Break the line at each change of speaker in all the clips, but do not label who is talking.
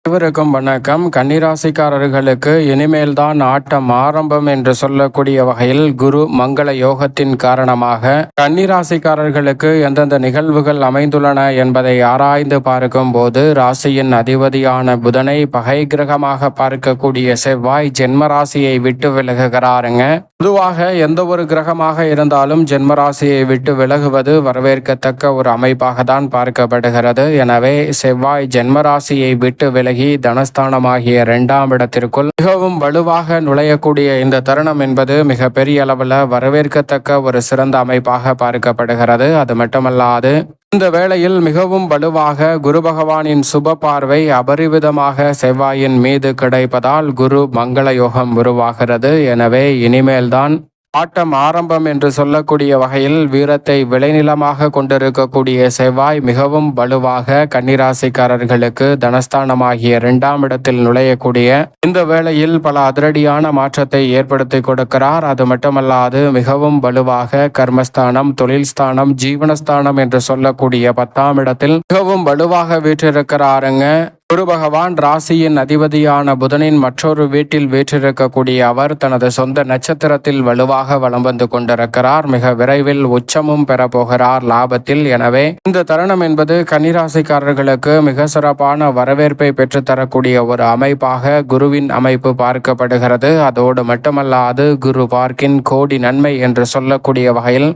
அனைவருக்கும் வணக்கம். கன்னிராசிக்காரர்களுக்கு இனிமேல் தான் ஆட்டம் ஆரம்பம் என்று சொல்லக்கூடிய வகையில் குரு மங்கள யோகத்தின் காரணமாக கன்னிராசிக்காரர்களுக்கு எந்தெந்த நிகழ்வுகள் அமைந்துள்ளன என்பதை ஆராய்ந்து பார்க்கும் போது ராசியின் அதிபதியான புதனை பகை கிரகமாக பார்க்கக்கூடிய செவ்வாய் ஜென்ம ராசியை விட்டு விலகுகிறாருங்க. பொதுவாக எந்த ஒரு கிரகமாக இருந்தாலும் ஜென்மராசியை விட்டு விலகுவது வரவேற்கத்தக்க ஒரு அமைப்பாக தான் பார்க்கப்படுகிறது. எனவே செவ்வாய் ஜென்மராசியை விட்டு விலகி தனஸ்தானமாகிய 2ஆம் இடத்திற்குள் மிகவும் வலுவாக நுழையக்கூடிய இந்த தருணம் என்பது மிக பெரிய அளவில் வரவேற்கத்தக்க ஒரு சிறந்த அமைப்பாக பார்க்கப்படுகிறது. அது மட்டுமல்லாது இந்த வேளையில் மிகவும் வலுவாக குரு பகவானின் சுப பார்வை அபரிவிதமாக செவ்வாயின் மீது கிடைப்பதால் குரு மங்கள யோகம் உருவாகிறது. எனவே இனிமேல்தான் ஆட்டம் ஆரம்பம் என்று சொல்லக்கூடிய வகையில் வீரத்தை விளைநிலமாக கொண்டிருக்கக்கூடிய செவ்வாய் மிகவும் வலுவாக கன்னிராசிக்காரர்களுக்கு தனஸ்தானமாகிய 2ஆம் இடத்தில் நுழையக்கூடிய இந்த வேளையில் பல அதிரடியான மாற்றத்தை ஏற்படுத்தி கொடுக்கிறார். அது மட்டுமல்லாது மிகவும் வலுவாக கர்மஸ்தானம், தொழில் ஸ்தானம், ஜீவனஸ்தானம் என்று சொல்லக்கூடிய 10ஆம் இடத்தில் மிகவும் வலுவாக வீற்றிருக்கிறாருங்க. குரு பகவான் ராசியின் அதிபதியான புதனின் மற்றொரு வீட்டில் வீற்றிருக்கக்கூடிய அவர் தனது சொந்த நட்சத்திரத்தில் வலுவாக வலம் வந்து கொண்டிருக்கிறார். மிக விரைவில் உச்சமும் பெறப்போகிறார் லாபத்தில். எனவே இந்த தருணம் என்பது கன்னிராசிக்காரர்களுக்கு மிக சிறப்பான வரவேற்பை பெற்றுத்தரக்கூடிய ஒரு அமைப்பாக குருவின் அமைப்பு பார்க்கப்படுகிறது. அதோடு மட்டுமல்லாது குரு பார்க்கின் கோடி நன்மை என்று சொல்லக்கூடிய வகையில்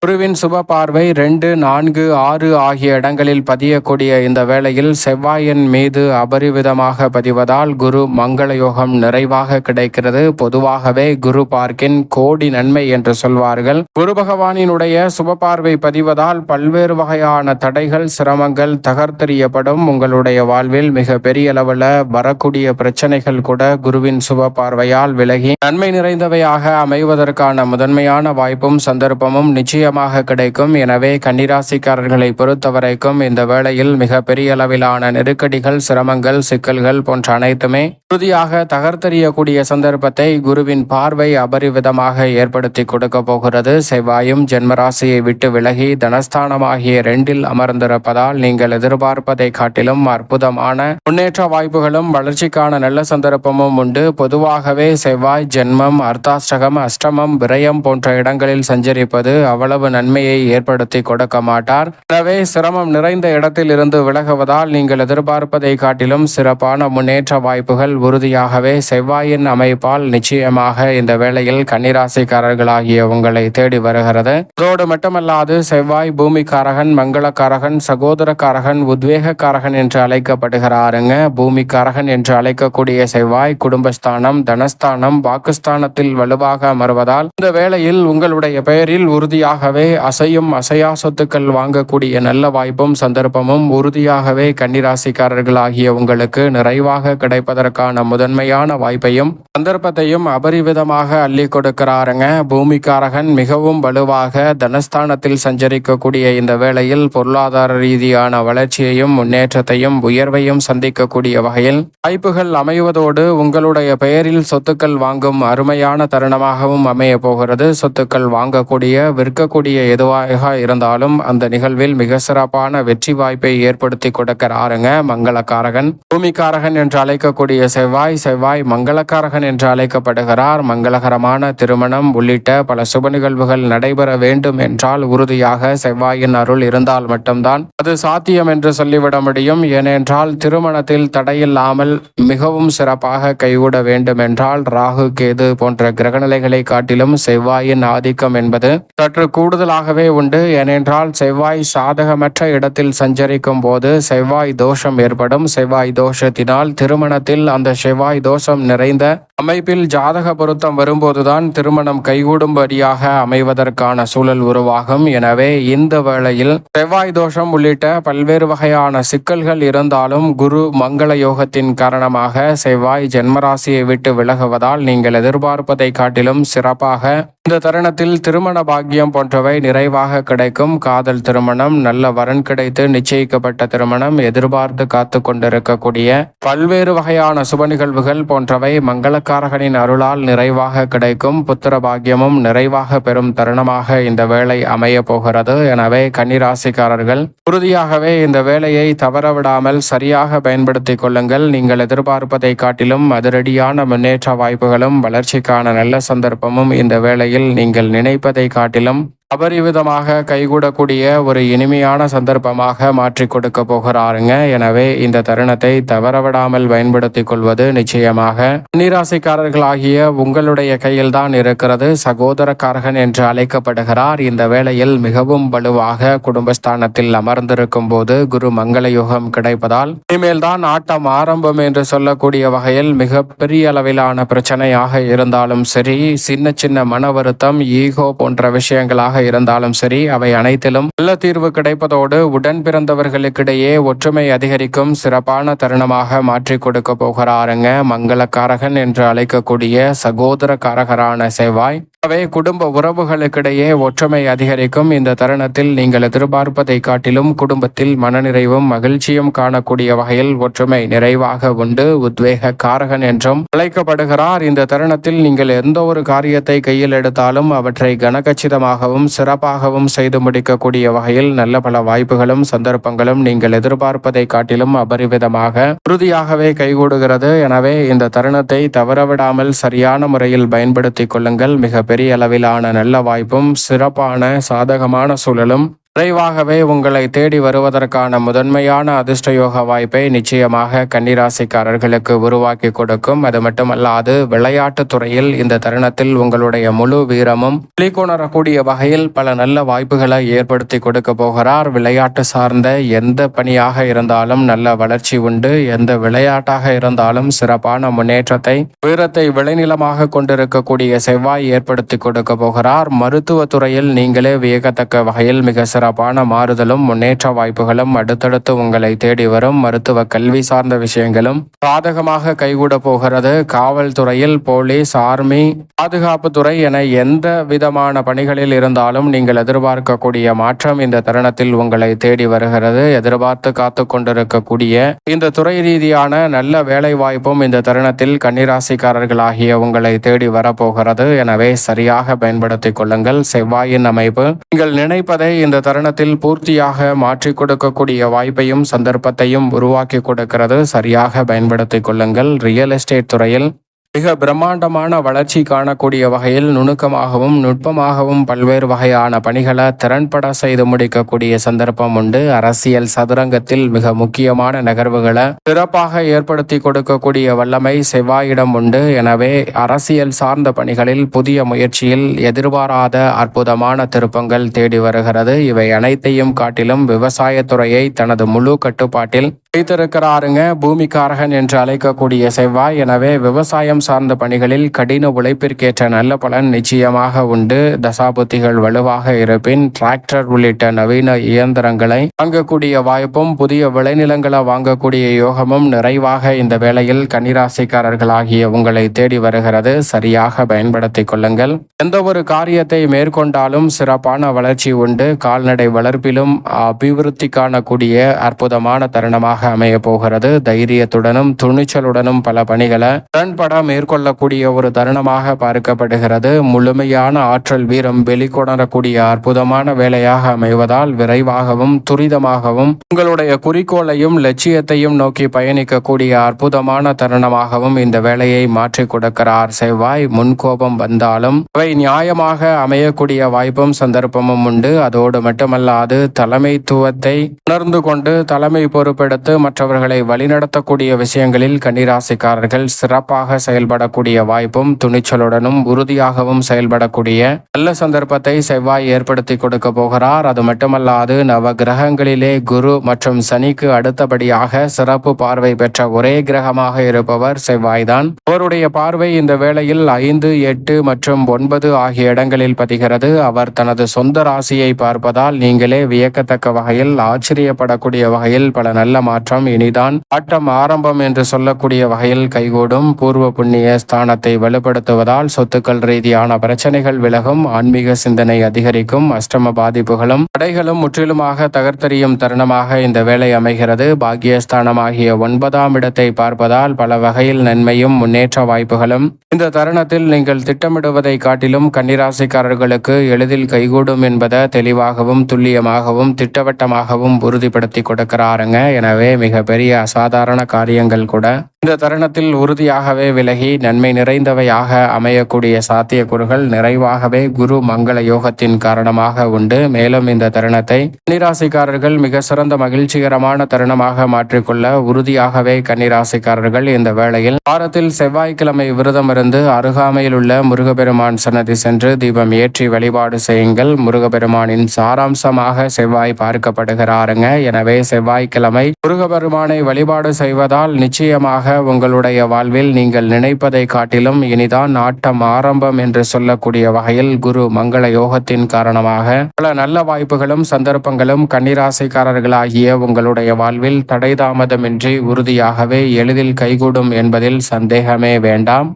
குருவின் சுப பார்வை 2, 4, 6 ஆகிய இடங்களில் பதியக்கூடிய இந்த வேளையில் செவ்வாயின் மீது அபரிவிதமாக பதிவதால் குரு மங்கள யோகம் நிறைவாக கிடைக்கிறது. பொதுவாகவே குரு பார்க்கின் கோடி நன்மை என்று சொல்வார்கள். குரு பகவானினுடைய சுப பார்வை பதிவதால் பல்வேறு வகையான தடைகள், சிரமங்கள் தகர்த்தெறியப்படும். உங்களுடைய வாழ்வில் மிக பெரிய அளவில் வரக்கூடிய பிரச்சனைகள் கூட குருவின் சுப பார்வையால் விலகி நன்மை நிறைந்தவையாக அமைவதற்கான முதன்மையான வாய்ப்பும் சந்தர்ப்பமும் நிச்சயம் கிடைக்கும். எனவே கன்னிராசிக்காரர்களை பொறுத்தவரைக்கும் இந்த வேளையில் மிக பெரிய அளவிலான நெருக்கடிகள், சிரமங்கள், சிக்கல்கள் போன்ற அனைத்துமே உறுதியாக தகர்த்தெறியக்கூடிய சந்தர்ப்பத்தை குருவின் பார்வை அபரிவிதமாக ஏற்படுத்தி கொடுக்க போகிறது. செவ்வாயும் ஜென்மராசியை விட்டு விலகி தனஸ்தானமாகிய 2இல் அமர்ந்திருப்பதால் நீங்கள் எதிர்பார்ப்பதை காட்டிலும் அற்புதமான முன்னேற்ற வாய்ப்புகளும் வளர்ச்சிக்கான நல்ல சந்தர்ப்பமும் உண்டு. பொதுவாகவே செவ்வாய் ஜென்மம், அர்த்தாஷ்டகம், அஷ்டமம், விரயம் போன்ற இடங்களில் சஞ்சரிப்பது அவ்வளவு நன்மையை ஏற்படுத்தி கொடுக்க மாட்டார். எனவே சிரமம் நிறைந்த இடத்தில் இருந்து விலகுவதால் நீங்கள் எதிர்பார்ப்பதை காட்டிலும் சிறப்பான முன்னேற்ற வாய்ப்புகள் உறுதியாகவே செவ்வாயின் அமைப்பால் நிச்சயமாக இந்த வேளையில் கன்னிராசிக்காரர்களாகிய உங்களை தேடி வருகிறது. அதோடு மட்டுமல்லாது செவ்வாய் பூமிக்காரகன், மங்களக்காரகன், சகோதரக்காரகன், உத்வேகக்காரகன் என்று அழைக்கப்படுகிறாருங்க. பூமிக்காரகன் என்று அழைக்கக்கூடிய செவ்வாய் குடும்பஸ்தானம், தனஸ்தானம், வாக்குஸ்தானத்தில் வலுவாக அமர்வதால் இந்த வேளையில் உங்களுடைய பெயரில் உறுதியாகவே அசையும் அசையா சொத்துக்கள் வாங்கக்கூடிய நல்ல வாய்ப்பும் சந்தர்ப்பமும் உறுதியாகவே கன்னிராசிக்காரர்களாகிய உங்களுக்கு நிறைவாக கிடைப்பதற்கான முதன்மையான வாய்ப்பையும் சந்தர்ப்பத்தையும் அபரிவிதமாக அள்ளி கொடுக்கிறாருங்க. பூமிக்காரகன் மிகவும் வலுவாக தனஸ்தானத்தில் சஞ்சரிக்கக்கூடிய இந்த வேளையில் பொருளாதார ரீதியான வளர்ச்சியையும் முன்னேற்றத்தையும் உயர்வையும் சந்திக்கக்கூடிய வகையில் வாய்ப்புகள் அமைவதோடு உங்களுடைய பெயரில் சொத்துக்கள் வாங்கும் அருமையான தருணமாகவும் அமைய போகிறது. சொத்துக்கள் வாங்கக்கூடிய, விற்கக்கூடிய எதுவாக இருந்தாலும் அந்த நிகழ்வில் மிக சிறப்பான வெற்றி வாய்ப்பை ஏற்படுத்தி கொடுக்கிறாருங்க மங்களக்காரகன். பூமிக்காரகன் என்று அழைக்கக்கூடிய செவ்வாய் மங்களக்காரகன் என்று அழைக்கப்படுகிறார். மங்களகரமான திருமணம் உள்ளிட்ட பல சுப நிகழ்வுகள் நடைபெற வேண்டும் என்றால் உறுதியாக செவ்வாயின் அருள் இருந்தால் மட்டும்தான் அது சாத்தியம் என்று சொல்லிவிட முடியும். ஏனென்றால் திருமணத்தில் தடையில்லாமல் மிகவும் சிறப்பாக கைகூட வேண்டும் என்றால் ராகு, கேது போன்ற கிரகநிலைகளை காட்டிலும் செவ்வாயின் ஆதிக்கம் என்பது சற்று கூடுதலாகவே உண்டு. ஏனென்றால் செவ்வாய் சாதகமற்ற இடத்தில் சஞ்சரிக்கும் போது செவ்வாய் தோஷம் ஏற்படும். செவ்வாய் தோஷத்தினால் திருமணத்தில் அந்த செவ்வாய் தோஷம் நிறைந்த அமைப்பில் ஜாதக பொருத்தம் வரும்போதுதான் திருமணம் கைகூடும்படியாக அமைவதற்கான சூழல் உருவாகும். எனவே இந்த வேளையில் செவ்வாய் தோஷம் உள்ளிட்ட பல்வேறு வகையான சிக்கல்கள் இருந்தாலும் குரு மங்கள யோகத்தின் காரணமாக செவ்வாய் ஜென்மராசியை விட்டு விலகுவதால் நீங்கள் எதிர்பார்ப்பதை காட்டிலும் சிறப்பாக இந்த தருணத்தில் திருமண பாக்கியம் போன்ற போன்றவை நிறைவாக கிடைக்கும். காதல் திருமணம், நல்ல வரன் கிடைத்து நிச்சயிக்கப்பட்ட திருமணம், எதிர்பார்த்து காத்து கொண்டிருக்கக்கூடிய பல்வேறு வகையான சுப நிகழ்வுகள் போன்றவை மங்களக்காரகனின் அருளால் நிறைவாக கிடைக்கும். புத்திர பாக்கியமும் நிறைவாக பெறும் தருணமாக இந்த வேளை அமைய போகிறது. எனவே கன்னிராசிக்காரர்கள் உறுதியாகவே இந்த வேளையை தவறவிடாமல் சரியாக பயன்படுத்திக் கொள்ளுங்கள். நீங்கள் எதிர்பார்ப்பதை காட்டிலும் அதிரடியான முன்னேற்ற வாய்ப்புகளும் வளர்ச்சிக்கான நல்ல சந்தர்ப்பமும் இந்த வேளையில் நீங்கள் நினைப்பதை காட்டிலும் அபரிவிதமாக கைகூடக்கூடிய ஒரு இனிமையான சந்தர்ப்பமாக மாற்றிக் கொடுக்க போகிறாருங்க. எனவே இந்த தருணத்தை தவறவிடாமல் பயன்படுத்திக் கொள்வது நிச்சயமாக கன்னிராசிக்காரர்களாகிய உங்களுடைய கையில் தான் இருக்கிறது. சகோதரக்காரகன் என்று அழைக்கப்படுகிறார். இந்த வேளையில் மிகவும் வலுவாக குடும்பஸ்தானத்தில் அமர்ந்திருக்கும் போது குரு மங்கள யோகம் கிடைப்பதால் இனிமேல் தான் ஆட்டம் ஆரம்பம் என்று சொல்லக்கூடிய வகையில் மிக பெரிய அளவிலான பிரச்சனையாக இருந்தாலும் சரி, சின்ன சின்ன மன வருத்தம், ஈகோ போன்ற விஷயங்களாக இருந்தாலும் சரி, அவை அனைத்திலும் நல்ல தீர்வு கிடைப்பதோடு உடன் பிறந்தவர்களுக்கிடையே ஒற்றுமை அதிகரிக்கும் சிறப்பான தருணமாக மாற்றிக் கொடுக்க போகிறாருங்க மங்களக்காரகன் என்று அழைக்கக்கூடிய சகோதர காரகரான செவ்வாய். அவை குடும்ப உறவுகளுக்கிடையே ஒற்றுமை அதிகரிக்கும். இந்த தருணத்தில் நீங்கள் எதிர்பார்ப்பதை காட்டிலும் குடும்பத்தில் மனநிறைவும் மகிழ்ச்சியும் காணக்கூடிய வகையில் ஒற்றுமை நிறைவாக உண்டு. உத்வேக காரகன் என்றும் அழைக்கப்படுகிறார். இந்த தருணத்தில் நீங்கள் எந்த ஒரு காரியத்தை கையில் எடுத்தாலும் அவற்றை கனகச்சிதமாகவும் சிறப்பாகவும் செய்து முடிக்கக்கூடிய வகையில் நல்ல பல வாய்ப்புகளும் சந்தர்ப்பங்களும் நீங்கள் எதிர்பார்ப்பதை காட்டிலும் அபரிவிதமாக உறுதியாகவே கைகூடுகிறது. எனவே இந்த தருணத்தை தவறவிடாமல் சரியான முறையில் பயன்படுத்திக் கொள்ளுங்கள். மிக பெரிய அளவிலான நல்ல வாய்ப்பும் சிறப்பான சாதகமான சூழலும் விரைவாகவே உங்களை தேடி வருவதற்கான முதன்மையான அதிர்ஷ்டயோக வாய்ப்பை நிச்சயமாக கன்னிராசிக்காரர்களுக்கு உருவாக்கி கொடுக்கும். அது மட்டுமல்லாது விளையாட்டுத் துறையில் இந்த தருணத்தில் உங்களுடைய முழு வீரமும் வெளிக்கொணரக்கூடிய வகையில் பல நல்ல வாய்ப்புகளை ஏற்படுத்தி கொடுக்க போகிறார். விளையாட்டு சார்ந்த எந்த பணியாக இருந்தாலும் நல்ல வளர்ச்சி உண்டு. எந்த விளையாட்டாக இருந்தாலும் சிறப்பான முன்னேற்றத்தை வீரத்தை விளைநிலமாக கொண்டிருக்கக்கூடிய செவ்வாய் ஏற்படுத்தி கொடுக்க போகிறார். மருத்துவ துறையில் நீங்களே வியக்கத்தக்க வகையில் மிக சிறப்பான மாறுதலும் முன்னேற்ற வாய்ப்புகளும் அடுத்தடுத்து உங்களை தேடி வரும். மருத்துவ கல்வி சார்ந்த விஷயங்களும் சாதகமாக கைகூட போகிறது. காவல்துறையில், போலீஸ், ஆர்மி, பாதுகாப்பு துறை என எந்த விதமான பணிகளில் இருந்தாலும் நீங்கள் எதிர்பார்க்கக்கூடிய மாற்றம் இந்த தருணத்தில் உங்களை தேடி வருகிறது. எதிர்பார்த்து காத்து கொண்டிருக்கக்கூடிய இந்த துறை ரீதியான நல்ல வேலை வாய்ப்பும் இந்த தருணத்தில் கன்னிராசிக்காரர்களாகிய உங்களை தேடி வரப்போகிறது. எனவே சரியாக பயன்படுத்திக் கொள்ளுங்கள். செவ்வாயின் அமைப்பு நீங்கள் நினைப்பதை இந்த தருணத்தில் பூர்த்தியாக மாற்றிக் கொடுக்கக்கூடிய வாய்ப்பையும் சந்தர்ப்பத்தையும் உருவாக்கி கொடுக்கிறது. சரியாக பயன்படுத்திக் கொள்ளுங்கள். ரியல் எஸ்டேட் துறையில் மிக பிரம்மாண்டமான வளர்ச்சி காணக்கூடிய வகையில் நுணுக்கமாகவும் நுட்பமாகவும் பல்வேறு வகையான பணிகளை திறன்பட செய்து முடிக்கக்கூடிய சந்தர்ப்பம் உண்டு. அரசியல் சதுரங்கத்தில் மிக முக்கியமான நகர்வுகளை சிறப்பாக ஏற்படுத்தி கொடுக்கக்கூடிய வல்லமை செவ்வாயிடம் உண்டு. எனவே அரசியல் சார்ந்த பணிகளில் புதிய முயற்சியில் எதிர்பாராத அற்புதமான திருப்பங்கள் தேடி வருகிறது. இவை அனைத்தையும் காட்டிலும் விவசாயத்துறையை தனது முழு கட்டுப்பாட்டில் வைத்திருக்கிறாருங்க பூமிக்காரகன் என்று அழைக்கக்கூடிய செவ்வாய். எனவே விவசாயம் சார்ந்த பணிகளில் கடின உழைப்பிற்கேற்ற நல்ல பலன் நிச்சயமாக உண்டு. தசாபுத்திகள் வலுவாக இருப்பின் டிராக்டர் உள்ளிட்ட நவீன இயந்திரங்களை வாங்கக்கூடிய வாய்ப்பும் புதிய விளைநிலங்களை வாங்கக்கூடிய யோகமும் நிறைவாக இந்த வேளையில் கன்னிராசிக்காரர்களாகிய உங்களை தேடி வருகிறது. சரியாக பயன்படுத்திக் கொள்ளுங்கள். எந்த ஒரு காரியத்தை மேற்கொண்டாலும் சிறப்பான வளர்ச்சி உண்டு. கால்நடை வளர்ப்பிலும் அபிவிருத்தி காணக்கூடிய அற்புதமான தருணமாக அமைய போகிறது. தைரியத்துடனும் துணிச்சலுடனும் பல பணிகளை திறன்பட மேற்கொள்ளக்கூடிய ஒரு தருணமாக பார்க்கப்படுகிறது. முழுமையான ஆற்றல் வீரம் வெளிக்கொணரக்கூடிய அற்புதமான வேலையாக அமைவதால் விரைவாகவும் துரிதமாகவும் உங்களுடைய குறிக்கோளையும் லட்சியத்தையும் நோக்கி பயணிக்கக்கூடிய அற்புதமான தருணமாகவும் இந்த வேலையை மாற்றிக் கொடுக்கிறார் செவ்வாய். முன்கோபம் வந்தாலும் அவை நியாயமாக அமையக்கூடிய வாய்ப்பும் சந்தர்ப்பமும் உண்டு. அதோடு மட்டுமல்லாது தலைமைத்துவத்தை உணர்ந்து கொண்டு தலைமை பொறுப்பெடுத்து மற்றவர்களை வழிநடத்தக்கூடிய விஷயங்களில் கன்னிராசிக்காரர்கள் சிறப்பாக செயல்படக்கூடிய வாய்ப்பும் துணிச்சலுடனும் உறுதியாகவும் செயல்படக்கூடிய நல்ல சந்தர்ப்பத்தை செவ்வாய் ஏற்படுத்தி கொடுக்க போகிறார். அது மட்டுமல்லாது நவ கிரகங்களிலே குரு மற்றும் சனிக்கு அடுத்தபடியாக சிறப்பு பார்வை பெற்ற ஒரே கிரகமாக இருப்பவர் செவ்வாய்தான். அவருடைய பார்வை இந்த வேளையில் 5, 8 மற்றும் 9 ஆகிய இடங்களில் பதிகிறது. அவர் தனது சொந்த ராசியை பார்ப்பதால் நீங்களே வியக்கத்தக்க வகையில் ஆச்சரியப்படக்கூடிய வகையில் பல நல்ல மாற்றம் இனிதான் ஆட்டம் ஆரம்பம் என்று சொல்லக்கூடிய வகையில் கைகூடும். பூர்வ புண்ணிய ஸ்தானத்தை வலுப்படுத்துவதால் சொத்துக்கள் ரீதியான பிரச்சனைகள் விலகும், ஆன்மீக சிந்தனை அதிகரிக்கும், அஷ்டம பாதிப்புகளும் தடைகளும் முற்றிலுமாக தகர்த்தெறியும் தருணமாக இந்த வேலை அமைகிறது. பாக்கியஸ்தானமாகிய 9ஆம் இடத்தை பார்ப்பதால் பல வகையில் நன்மையும் முன்னேற்ற வாய்ப்புகளும் இந்த தருணத்தில் நீங்கள் திட்டமிடுவதை காட்டிலும் கன்னிராசிக்காரர்களுக்கு எளிதில் கைகூடும் என்பதை தெளிவாகவும் துல்லியமாகவும் திட்டவட்டமாகவும் உறுதிப்படுத்தி கொடுக்கிறாருங்க. எனவே மிக பெரிய அசாதாரண காரியங்கள் கூட இந்த தருணத்தில் உறுதியாகவே விலகி நன்மை நிறைந்தவையாக அமையக்கூடிய சாத்தியக்கூறுகள் நிறைவாகவே குரு மங்கள யோகத்தின் காரணமாக உண்டு. மேலும் இந்த தருணத்தை கன்னிராசிக்காரர்கள் மிக சிறந்த மகிழ்ச்சிகரமான தருணமாக மாற்றிக்கொள்ள உறுதியாகவே கன்னிராசிக்காரர்கள் இந்த வேளையில் வாரத்தில் செவ்வாய்க்கிழமை விரதம் இருந்து அருகாமையில் உள்ள முருகப்பெருமான் சன்னதி சென்று தீபம் ஏற்றி வழிபாடு செய்யுங்கள். முருகப்பெருமானின் சாராம்சமாக செவ்வாய் பார்க்கப்படுகிறாருங்க. எனவே செவ்வாய்க்கிழமை முருகப்பெருமானை வழிபாடு செய்வதால் நிச்சயமாக உங்களுடைய வாழ்வில் நீங்கள் நினைப்பதை காட்டிலும் இனிதான் ஆட்டம் ஆரம்பம் என்று சொல்லக்கூடிய வகையில் குரு மங்கள யோகத்தின் காரணமாக பல நல்ல வாய்ப்புகளும் சந்தர்ப்பங்களும் கன்னிராசிக்காரர்களாகிய உங்களுடைய வாழ்வில் தடைதாமதமின்றி உறுதியாகவே எளிதில் கைகூடும் என்பதில் சந்தேகமே வேண்டாம்.